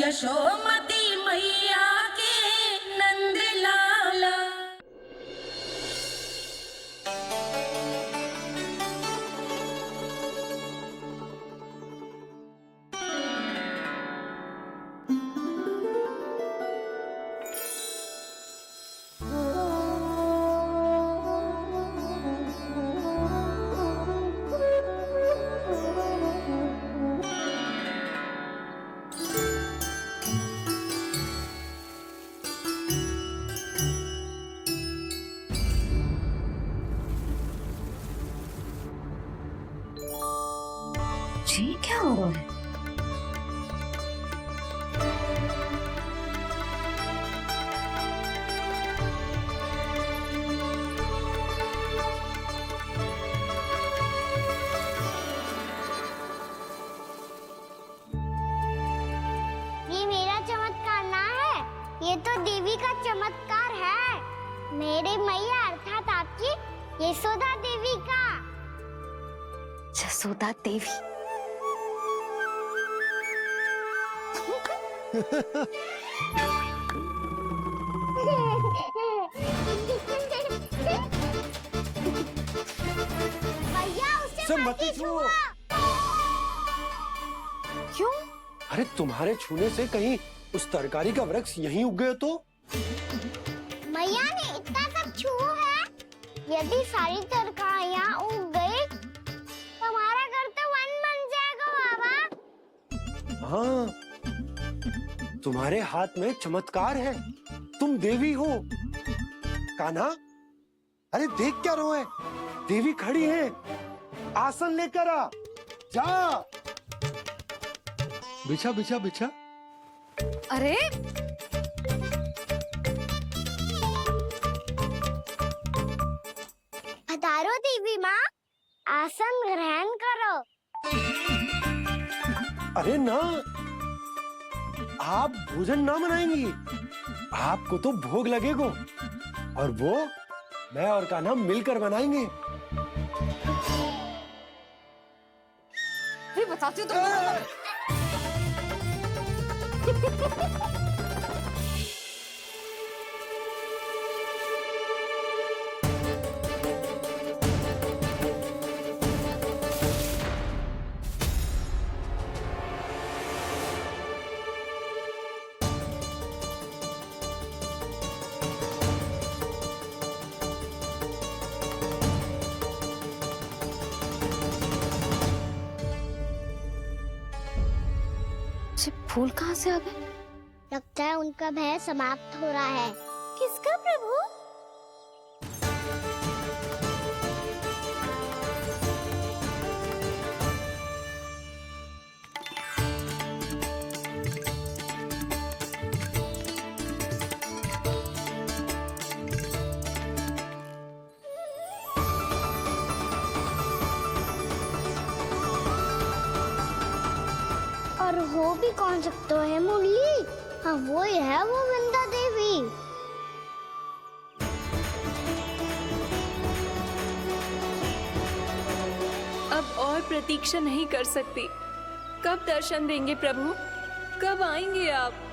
यशोमती मैया के नंद लाला। जी क्या हो रहा है? ये मेरा चमत्कार ना है, ये तो देवी का चमत्कार है। मेरी मैया अर्थात आपकी यशोदा देवी का। यशोदा देवी। भैया उसे मत छुओ। क्यों? अरे तुम्हारे छूने से कहीं उस तरकारी का वृक्ष यहीं उग गए तो? मैया ने इतना सब छुआ है, यदि सारी तरकारियां उग गई तो हमारा घर तो वन बन जाएगा बाबा। हाँ, तुम्हारे हाथ में चमत्कार है, तुम देवी हो। कान्हा, अरे देख क्या रो है, देवी खड़ी है, आसन लेकर आ, जा। बिछा बिछा बिछा। अरे पधारो देवी माँ, आसन ग्रहण करो। अरे ना, आप भोजन ना बनाएंगी, आपको तो भोग लगेगा और वो मैं और कान्हा मिलकर बनाएंगे। बताती हूँ तुमको। फूल कहाँ से आ गए? लगता है उनका भय समाप्त हो रहा है। किसका प्रभु? और हो भी कौन सकता है मुरली? हाँ वो ही है, वो वृंदा देवी। अब और प्रतीक्षा नहीं कर सकती। कब दर्शन देंगे प्रभु? कब आएंगे आप?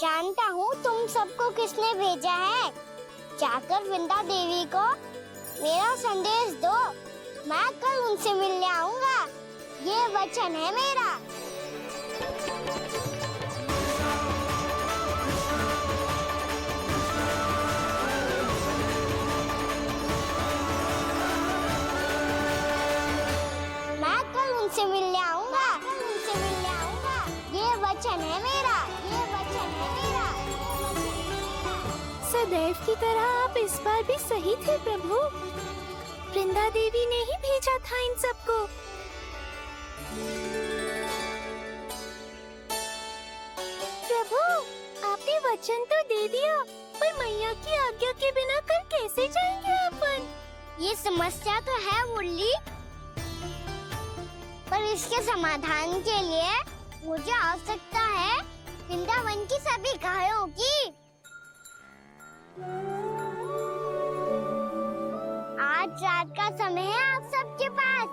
जानता हूँ तुम सबको किसने भेजा है। जाकर वृंदा देवी को मेरा संदेश दो, मैं कल उनसे मिलने आऊंगा, ये वचन है मेरा। मैं कल उनसे मिलने आऊंगा, ये वचन है मेरा, ये वचन है मेरा। सदैव की तरह आप इस बार भी सही थे प्रभु। वृंदा देवी ने ही भेजा था इन सबको। आज्ञा के बिना कल कैसे जाएंगे अपन? ये समस्या तो है मुरली, पर इसके समाधान के लिए मुझे आवश्यकता है वृंदावन की सभी गायों की। आज रात का समय है आप सबके पास,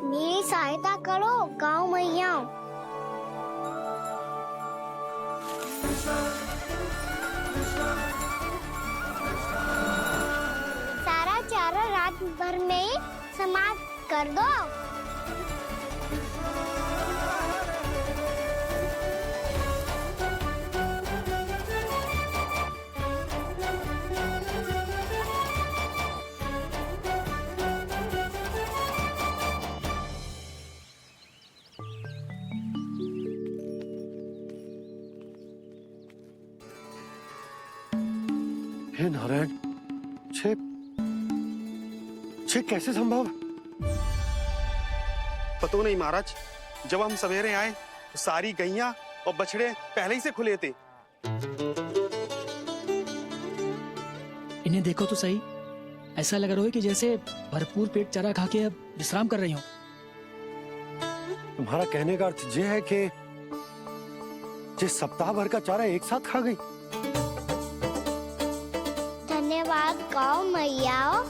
मेरी सहायता करो गाँव मैया। सारा चारा रात भर में ही समाप्त कर दो। हे नारायण, छे कैसे संभव? पता नहीं महाराज, जब हम सवेरे आए तो सारी गैया और बछड़े पहले ही से खुले थे। इन्हें देखो तो सही, ऐसा लग रहा है कि जैसे भरपूर पेट चारा खा के अब विश्राम कर रही हो। तुम्हारा कहने का अर्थ ये है कि जिस सप्ताह भर का चारा एक साथ खा गई। धन्यवाद गाँव मैया।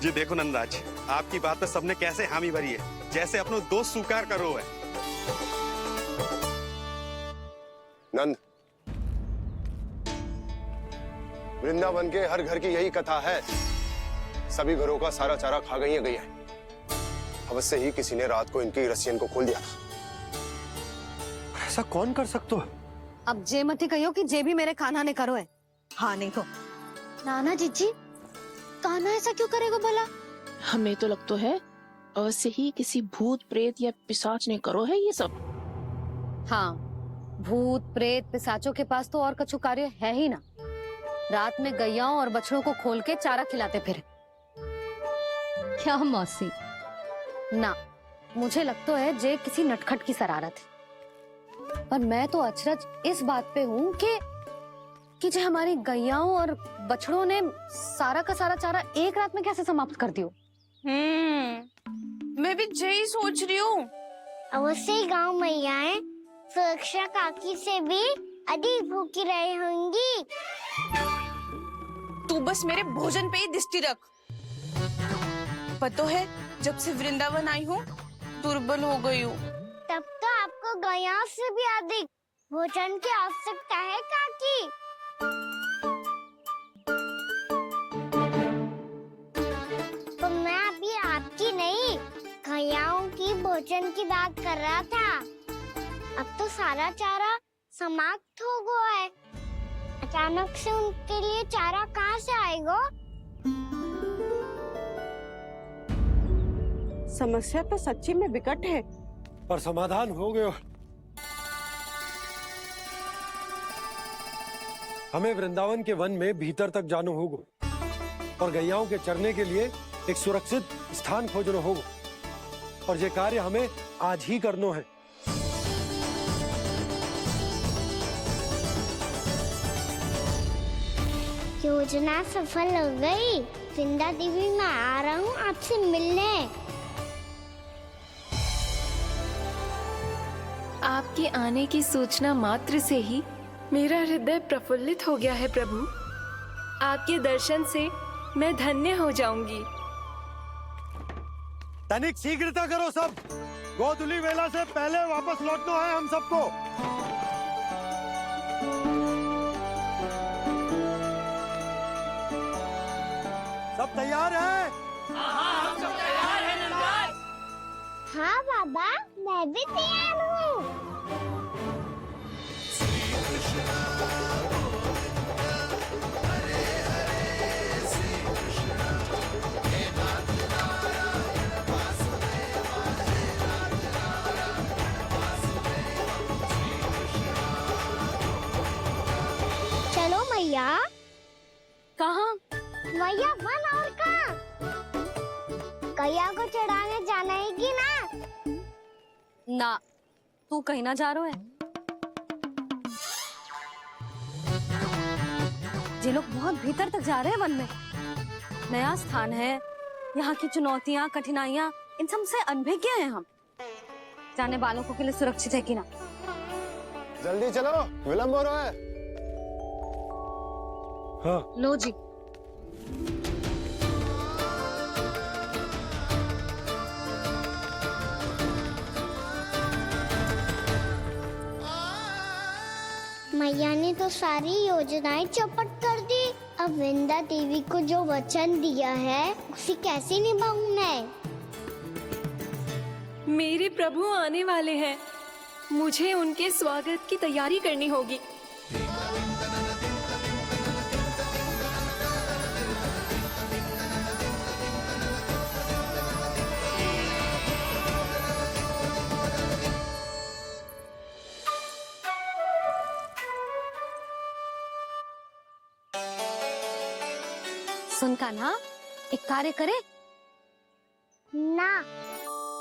जी देखो नंदराज, आपकी बात पे सबने कैसे हामी भरी है, जैसे अपनो दोस्त स्वीकार करो है। नंद, वृंदावन के हर घर की यही कथा है, सभी घरों का सारा चारा खा गई है गैया। अवश्य ही किसी ने रात को इनकी रस्सियन को खोल दिया था। ऐसा कौन कर सकते हो? अब जे मत ही कहियो कि जे भी मेरे कान्हा ने करो है। हाँ नहीं को नाना जीजी, कान्हा ऐसा क्यों करेगा भला? हमें तो लगता है अवश्य ही किसी भूत प्रेत या पिशाच ने करो है ये सब। हाँ, भूत प्रेत पिशाचों के पास तो और कछु कार्य है ही ना। रात में गैयाओं और बछड़ों को खोल के चारा खिलाते फिर। क्या मौसी? ना, मुझे लगता है जे किसी नटखट की शरारत है। पर मैं तो अचरज इस बात पे हूँ कि जो हमारी गैयाओं और बछड़ों ने सारा का सारा चारा एक रात में कैसे समाप्त कर दियो। मैं भी यही सोच रही हूँ। अवश्य ही गाँव मैयाएं सुरक्षा काकी से भी अधिक भूखी रही होंगी। तू बस मेरे भोजन पे ही दृष्टि रख। पता है, जब से वृंदावन आई हूँ दुर्बल हो गई हूँ। तब तो आपको गैयाओं से भी अधिक भोजन की आवश्यकता है काकी। तो मैं अभी आपकी नहीं, गैयाओं की भोजन की बात कर रहा था। अब तो सारा चारा समाप्त हो गया है, अचानक से उनके लिए चारा कहाँ से आएगा? समस्या तो सच्ची में विकट है, पर समाधान हो गयो। हमें वृंदावन के वन में भीतर तक जाना होगा और गैयाओं के चरने के लिए एक सुरक्षित स्थान खोजना होगा, और ये कार्य हमें आज ही करना है। योजना सफल हो गई। वृंदा देवी, मैं आ रहा हूँ आपसे मिलने। आपके आने की सूचना मात्र से ही मेरा हृदय प्रफुल्लित हो गया है प्रभु। आपके दर्शन से मैं धन्य हो जाऊंगी। तनिक शीघ्रता करो सब, गोधुली वेला से पहले वापस लौटना है हम सबको। सब तैयार है? हम सब तैयार हैं नंदराज। हाँ बाबा, मैं भी तैयार हूँ। चलो मैया। कहाँ? मैया वन और कहाँ? गैया को चढ़ाने जाना है कि ना? ना, तू कहीं ना जा रहा है। ये लोग बहुत भीतर तक जा रहे हैं वन में। नया स्थान है, यहाँ की चुनौतियाँ, कठिनाइयाँ, इन सब से अनभिज्ञ हैं हम। जाने वालों के लिए सुरक्षित है कि ना। जल्दी चलो, विलंब हो रहा है। हाँ लो जी। मैया ने तो सारी योजनाएं चौपट कर दी। अब वृंदा देवी को जो वचन दिया है उसे कैसे निभाऊं मैं? मेरे प्रभु आने वाले हैं, मुझे उनके स्वागत की तैयारी करनी होगी। सुन कान्हा, एक कार्य करे। ना,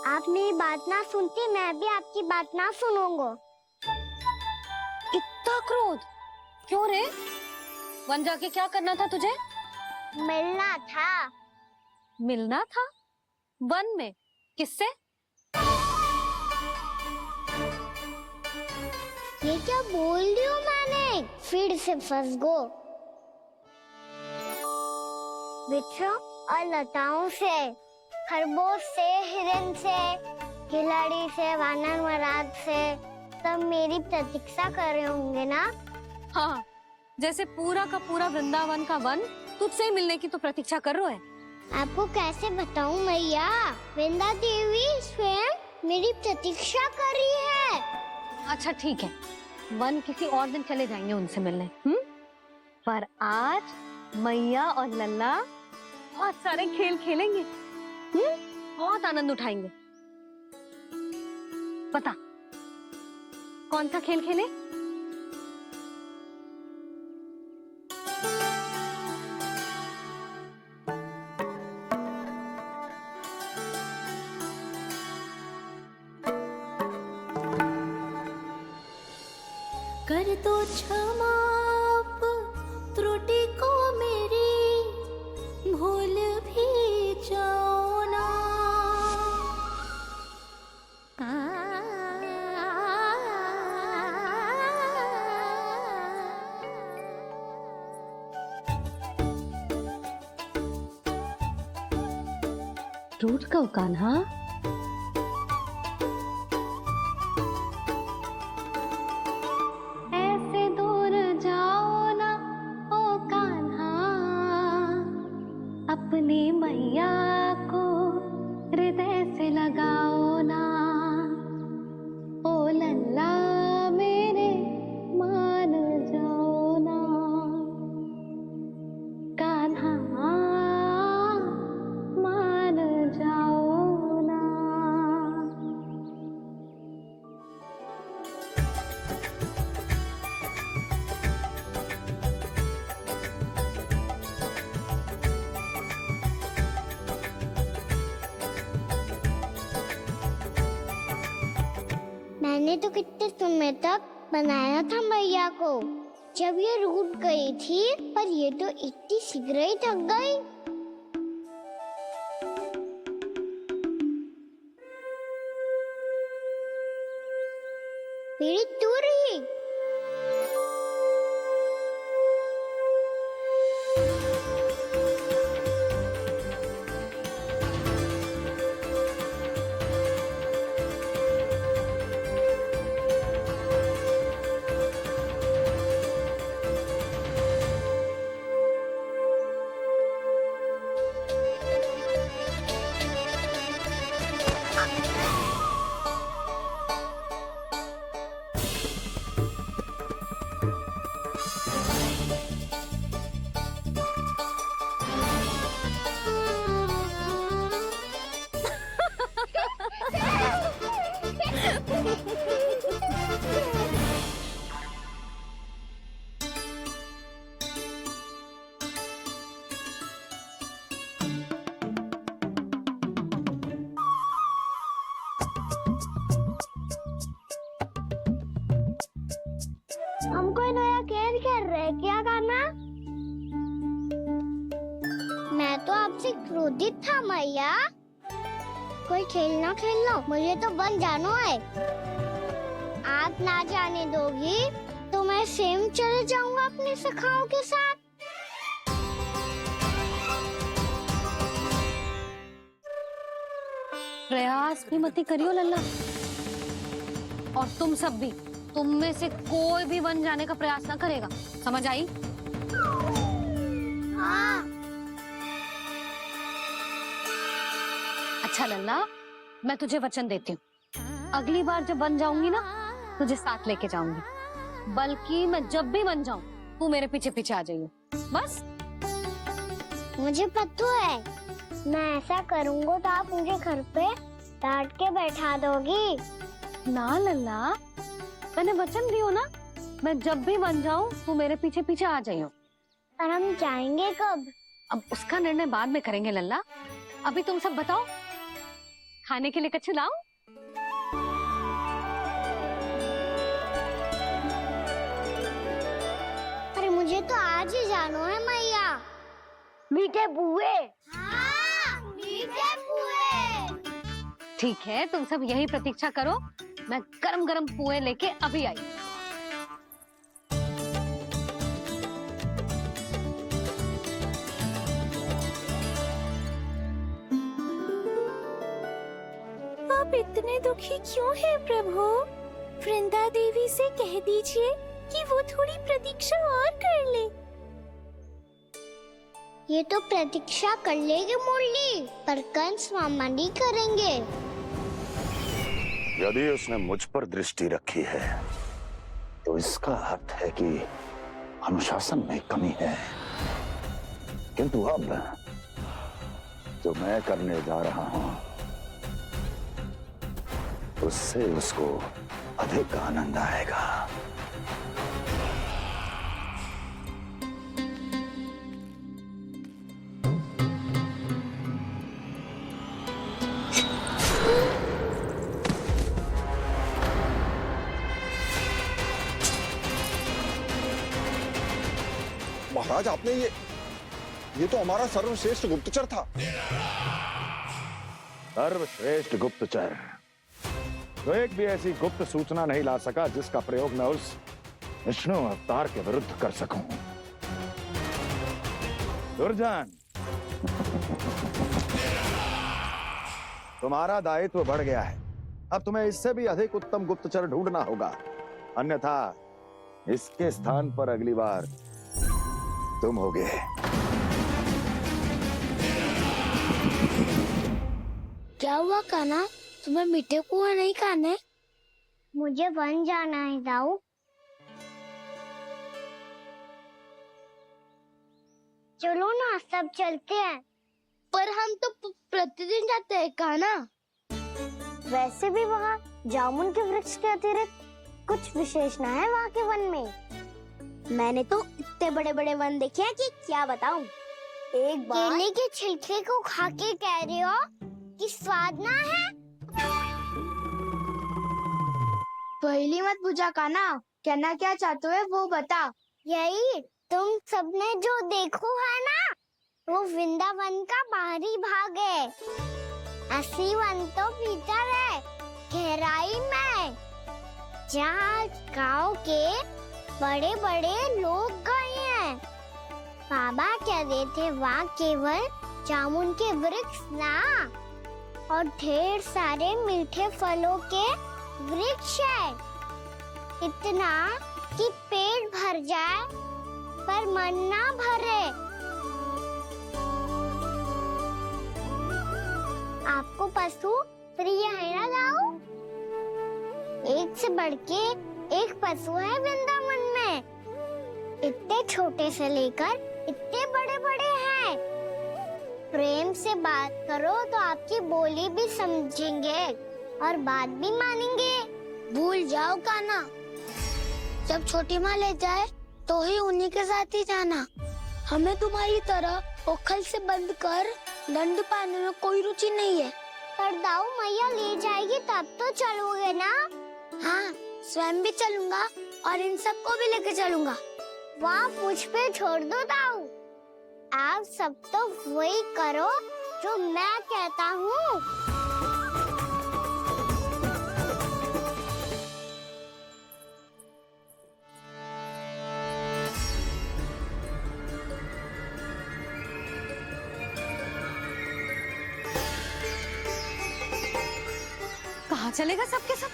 आप मेरी बात ना सुनती, मैं भी आपकी बात ना सुनूंगा। इतना क्रोध क्यों रे? वन जाके क्या करना था तुझे? मिलना था। मिलना था? वन में? किससे? ये क्या बोल रही हूँ मैंने? फिर से फंस गो। वृक्षों और लताओं से, खरगोश से, हिरन से, खिलाड़ी से, वानर महाराज से, सब मेरी प्रतीक्षा कर रहे होंगे ना? हाँ, जैसे पूरा का पूरा वृंदावन का वन तुझसे ही मिलने की तो प्रतीक्षा कर रहा है। आपको कैसे बताऊं मैया? वृंदा देवी स्वयं मेरी प्रतीक्षा कर रही है। अच्छा ठीक है, वन किसी और दिन चले जाएंगे उनसे मिलने। पर आज मैया और लल्ला बहुत सारे खेल खेलेंगे। बहुत आनंद उठाएंगे। पता कौन सा खेल खेले? कर दो क्षमा त्रुटि को मेरी, भूल भी जाओ ना। रूठ कब कान्हा? ऐसे दूर जाओ ना ओ कान्हा, अपनी मैया को हृदय से लगाओ ना। ओ लल्ला मेरे मान जाओ ना, कान्हा मान जाओ ना। मैंने तो कितने समय तक बनाया था मैया को, जब ये रूठ गई थी, पर ये तो इतनी शीघ्र ही थक गई। मेरी दूर ही। हम कोई नया खेल खेल रहे हैं क्या करना? ऐसे क्रोधित था मैया? कोई खेलना खेल लो, मुझे तो बन जाना है। आप ना जाने दोगी तो मैं स्वयं चले जाऊंगा अपने सखाओं के साथ। प्रयास भी मत करियो लल्ला। और तुम सब भी, तुम में से कोई भी वन जाने का प्रयास ना करेगा, समझ आई? हाँ। अच्छा लल्ला, मैं तुझे वचन देती हूँ, अगली बार जब बन जाऊंगी ना, तुझे साथ लेके जाऊंगी। बल्कि मैं जब भी बन जाऊं, तू मेरे पीछे पीछे आ जाइए, बस। मुझे पता है, मैं ऐसा करूंगा तो आप मुझे घर पे डांट के बैठा दोगी। ना लल्ला, मैंने वचन दियो ना, मैं जब भी बन जाऊं, तू मेरे पीछे पीछे आ जाइयो। और हम जाएंगे कब? अब उसका निर्णय बाद में करेंगे लल्ला। अभी तुम सब बताओ, खाने के लिए कुछ लाऊं? अरे मुझे तो आज ही जाना है मैया। मीठे बुए। हाँ, मीठे बुए। ठीक है, तुम सब यही प्रतीक्षा करो, मैं गरम गरम पुए लेके अभी आई। आप इतने दुखी क्यों हैं प्रभु? वृंदा देवी से कह दीजिए कि वो थोड़ी प्रतीक्षा और कर ले। ये तो प्रतीक्षा कर लेगी मुरली, पर कंस मामा नहीं करेंगे। यदि उसने मुझ पर दृष्टि रखी है, तो इसका अर्थ है कि अनुशासन में कमी है। किंतु अब जो मैं करने जा रहा हूं, उससे उसको अधिक आनंद आएगा। महाराज, आपने ये तो हमारा सर्वश्रेष्ठ गुप्तचर था। सर्वश्रेष्ठ गुप्तचर तो एक भी ऐसी गुप्त सूचना नहीं ला सका जिसका प्रयोग मैं उस विष्णु अवतार के विरुद्ध कर सकूं। दुर्जन, तुम्हारा दायित्व बढ़ गया है। अब तुम्हें इससे भी अधिक उत्तम गुप्तचर ढूंढना होगा, अन्यथा इसके स्थान पर अगली बार तुम होगे। क्या हुआ कान्हा, तुम्हें मीठे कुआं नहीं खाने? मुझे वन जाना है दाऊ। चलो ना, सब चलते हैं। पर हम तो प्रतिदिन जाते हैं कान्हा। वैसे भी वहाँ जामुन के वृक्ष के अतिरिक्त कुछ विशेष ना है वहाँ के वन में। मैंने तो इतने बड़े बड़े वन देखे हैं कि क्या बताऊं। एक बार केले के छिलके को खा के कह रहे हो कि स्वाद ना है? पहली मत बुझा कान्हा, कहना क्या चाहते हो वो बता। यही तुम सबने जो देखो है ना, वो वृंदावन का बाहरी भाग है। असली वन तो भीतर है, गहराई में, जहाँ गाँव के बड़े बड़े लोग गए हैं। बाबा कह रहे थे वहाँ केवल जामुन के वृक्ष ना, और ढेर सारे मीठे फलों के वृक्ष है। इतना कि पेट भर जाए पर मन ना भरे। आपको पशु प्रिय है ना दाऊ? एक से बढ़ के एक पशु है वृंदावन में। इतने छोटे से लेकर इतने बड़े बड़े हैं। प्रेम से बात करो तो आपकी बोली भी समझेंगे और बात भी मानेंगे। भूल जाओ कान्हा, जब छोटी माँ ले जाए तो ही उन्हीं के साथ ही जाना। हमें तुम्हारी तरह ओखल से बंद कर दंड पाने में कोई रुचि नहीं है। पर दाऊ मैया ले जाएगी तब तो चलोगे ना? हाँ, स्वयं भी चलूंगा और इन सबको भी लेके चलूंगा। वहाँ मुझ पे छोड़ दो दाऊ। आप सब तो वही करो जो मैं कहता हूँ। कहाँ चलेगा सबके सब?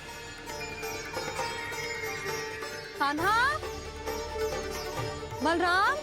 कान्हा, बलराम,